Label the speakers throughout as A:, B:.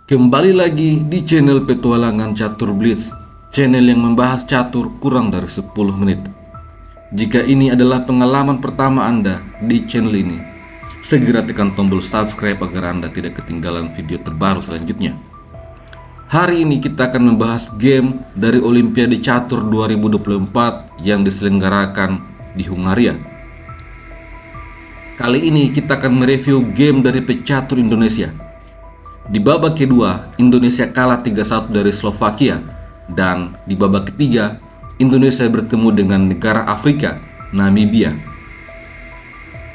A: Kembali lagi di channel Petualangan Catur Blitz, channel yang membahas catur kurang dari 10 menit. Jika ini adalah pengalaman pertama Anda di channel ini, segera tekan tombol subscribe agar Anda tidak ketinggalan video terbaru selanjutnya. Hari ini kita akan membahas game dari Olimpiade Catur 2024 yang diselenggarakan di Hungaria. Kali ini kita akan mereview game dari pecatur Indonesia. Di babak kedua, Indonesia kalah 3-1 dari Slovakia, dan di babak ketiga, Indonesia bertemu dengan negara Afrika, Namibia.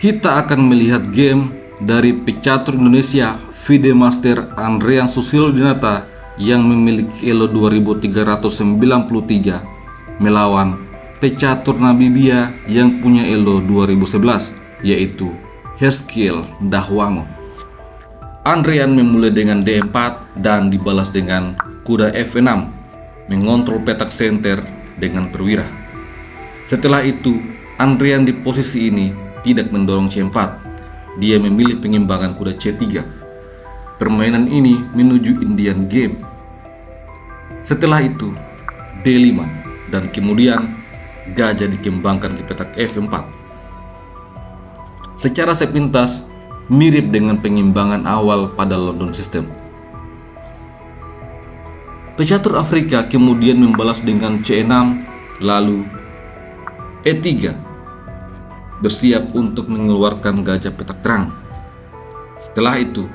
A: Kita akan melihat game dari pecatur Indonesia FIDE Master Andrian Susilodinata yang memiliki elo 2393 melawan pecatur Namibia yang punya elo 2011, yaitu Heskiel Ndahwango. Andrian memulai dengan D4 dan dibalas dengan kuda F6, mengontrol petak senter dengan perwira. Setelah itu, Andrian di posisi ini tidak mendorong C4. Dia memilih pengimbangan kuda C3. Permainan ini menuju Indian game. Setelah itu, D5 dan kemudian gajah dikembangkan ke petak F4. Secara sepintas mirip dengan pengimbangan awal pada London System. Pecatur Afrika kemudian membalas dengan C6, lalu E3, bersiap untuk mengeluarkan gajah petak terang. Setelah itu,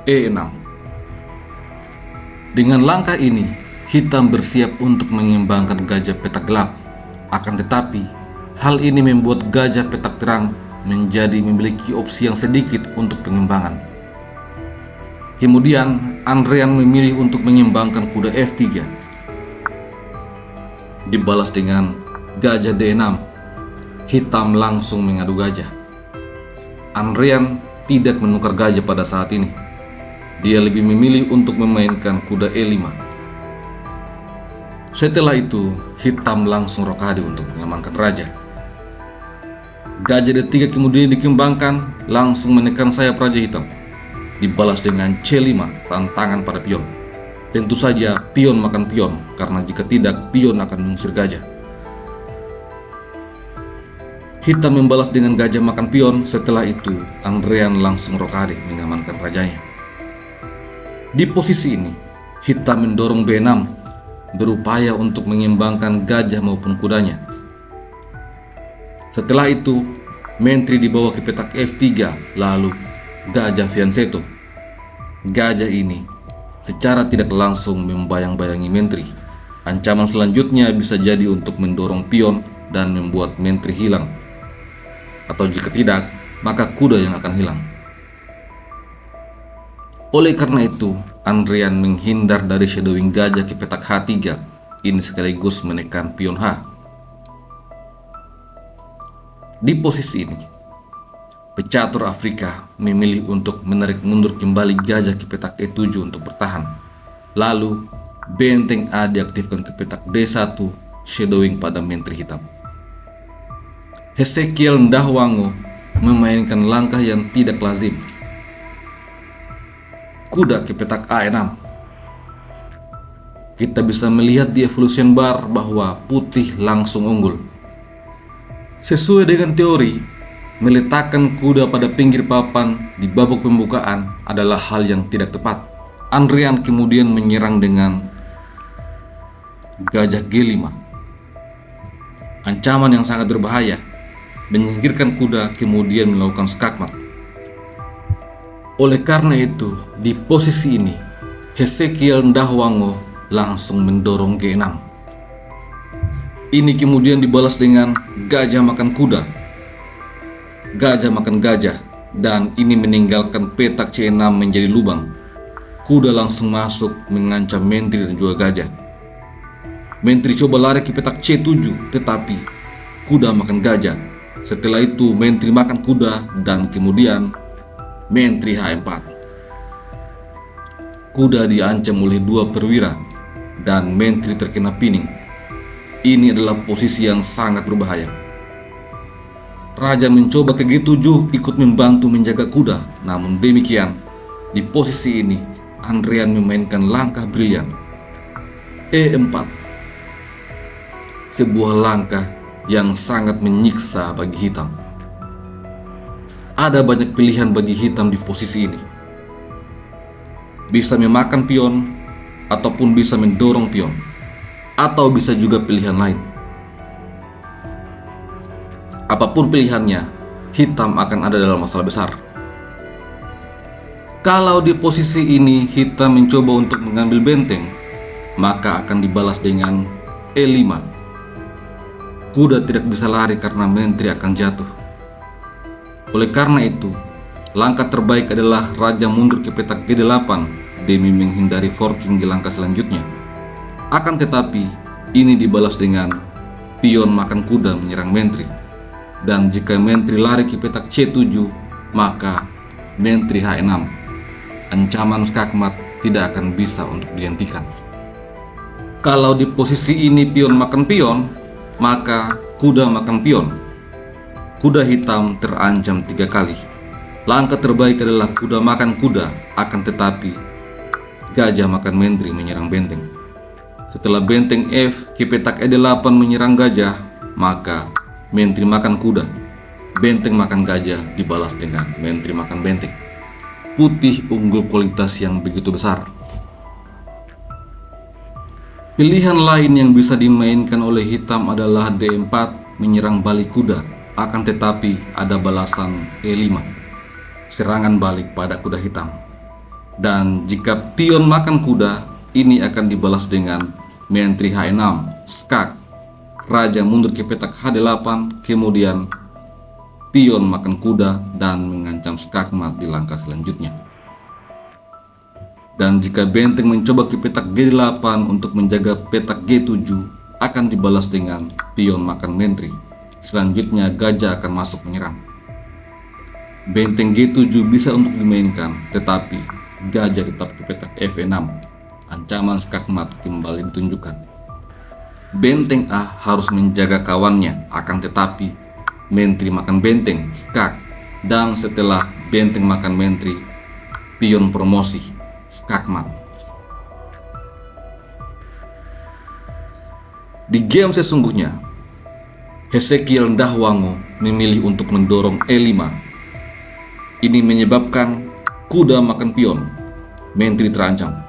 A: E6. Dengan langkah ini, hitam bersiap untuk mengimbangkan gajah petak gelap. Akan tetapi, hal ini membuat gajah petak terang menjadi memiliki opsi yang sedikit untuk pengimbangan. Kemudian Andrian memilih untuk mengimbangkan kuda F3. Dibalas dengan gajah D6. Hitam langsung mengadu gajah. Andrian tidak menukar gajah pada saat ini. Dia lebih memilih untuk memainkan kuda E5. Setelah itu, hitam langsung rokade untuk mengamankan raja. Gajah D3 kemudian dikembangkan, langsung menekan sayap raja hitam. Dibalas dengan C5, tantangan pada pion. Tentu saja pion makan pion, karena jika tidak pion akan mengusir gajah. Hitam membalas dengan gajah makan pion. Setelah itu Andrian langsung rokade mengamankan rajanya. Di posisi ini, hitam mendorong B6, berupaya untuk mengimbangkan gajah maupun kudanya. Setelah itu, menteri dibawa ke petak F3, lalu gajah fianchetto. Gajah ini secara tidak langsung membayang-bayangi menteri. Ancaman selanjutnya bisa jadi untuk mendorong pion dan membuat menteri hilang. Atau jika tidak, maka kuda yang akan hilang. Oleh karena itu, Andrian menghindar dari shadowing gajah ke petak H3. Ini sekaligus menekan pion H. Di posisi ini, pecatur Afrika memilih untuk menarik mundur kembali gajah ke petak E7 untuk bertahan. Lalu, benteng A diaktifkan ke petak D1, shadowing pada menteri hitam. Heskiel Ndahwango memainkan langkah yang tidak lazim. Kuda ke petak A6. Kita bisa melihat di evolution bar bahwa putih langsung unggul. Sesuai dengan teori, meletakkan kuda pada pinggir papan di babak pembukaan adalah hal yang tidak tepat. Andrian kemudian menyerang dengan gajah G5. Ancaman yang sangat berbahaya, menyingkirkan kuda kemudian melakukan skakmat. Oleh karena itu, di posisi ini, Heskiel Ndahwango langsung mendorong G6. Ini kemudian dibalas dengan gajah makan kuda, gajah makan gajah, dan ini meninggalkan petak C6 menjadi lubang. Kuda langsung masuk mengancam menteri dan juga gajah. Menteri coba lari ke petak C7, tetapi kuda makan gajah. Setelah itu menteri makan kuda dan kemudian menteri H4. Kuda diancam oleh dua perwira dan menteri terkena pining. Ini adalah posisi yang sangat berbahaya. Raja mencoba ke G7 ikut membantu menjaga kuda. Namun demikian, di posisi ini Andrian memainkan langkah brilian. E4. Sebuah langkah yang sangat menyiksa bagi hitam. Ada banyak pilihan bagi hitam di posisi ini. Bisa memakan pion, ataupun bisa mendorong pion, atau bisa juga pilihan lain. Apapun pilihannya, hitam akan ada dalam masalah besar. Kalau di posisi ini hitam mencoba untuk mengambil benteng, maka akan dibalas dengan E5. Kuda tidak bisa lari karena menteri akan jatuh. Oleh karena itu, langkah terbaik adalah raja mundur ke petak G8 demi menghindari forking di langkah selanjutnya. Akan tetapi, ini dibalas dengan pion makan kuda menyerang menteri. Dan jika menteri lari ke petak C7, maka menteri H6. Ancaman skakmat tidak akan bisa untuk dihentikan. Kalau di posisi ini pion makan pion, maka kuda makan pion. Kuda hitam terancam 3 kali. Langkah terbaik adalah kuda makan kuda, akan tetapi gajah makan menteri menyerang benteng. Setelah benteng F ke petak E8 menyerang gajah, maka menteri makan kuda, benteng makan gajah dibalas dengan menteri makan benteng. Putih unggul kualitas yang begitu besar. Pilihan lain yang bisa dimainkan oleh hitam adalah D4 menyerang balik kuda, akan tetapi ada balasan E5, serangan balik pada kuda hitam. Dan jika pion makan kuda, ini akan dibalas dengan menteri H6, skak, raja mundur ke petak H8, kemudian pion makan kuda dan mengancam skakmat di langkah selanjutnya. Dan jika benteng mencoba ke petak G8 untuk menjaga petak G7, akan dibalas dengan pion makan menteri. Selanjutnya gajah akan masuk menyerang. Benteng G7 bisa untuk dimainkan, tetapi gajah tetap ke petak F6. Ancaman skakmat kembali ditunjukkan. Benteng A harus menjaga kawannya, akan tetapi menteri makan benteng, skak, dan setelah benteng makan menteri, pion promosi, skakmat. Di game sesungguhnya, Hesekiel Ndahwango memilih untuk mendorong E5. Ini menyebabkan kuda makan pion, menteri terancam.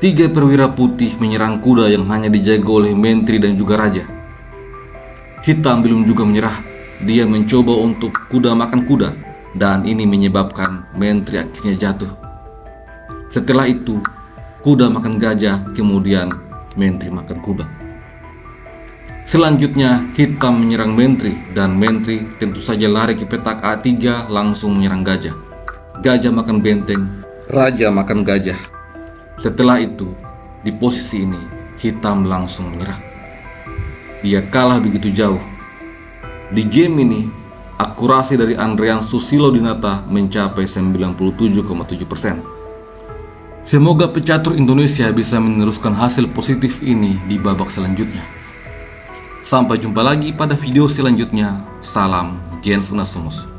A: 3 perwira putih menyerang kuda yang hanya dijaga oleh menteri dan juga raja. Hitam belum juga menyerah, dia mencoba untuk kuda makan kuda, dan ini menyebabkan menteri akhirnya jatuh. Setelah itu, kuda makan gajah, kemudian menteri makan kuda. Selanjutnya, hitam menyerang menteri, dan menteri tentu saja lari ke petak A3 langsung menyerang gajah. Gajah makan benteng, raja makan gajah. Setelah itu, di posisi ini, hitam langsung menyerah. Dia kalah begitu jauh. Di game ini, akurasi dari Andrian Susilo Dinata mencapai 97,7%. Semoga pecatur Indonesia bisa meneruskan hasil positif ini di babak selanjutnya. Sampai jumpa lagi pada video selanjutnya. Salam Gens Unasumus.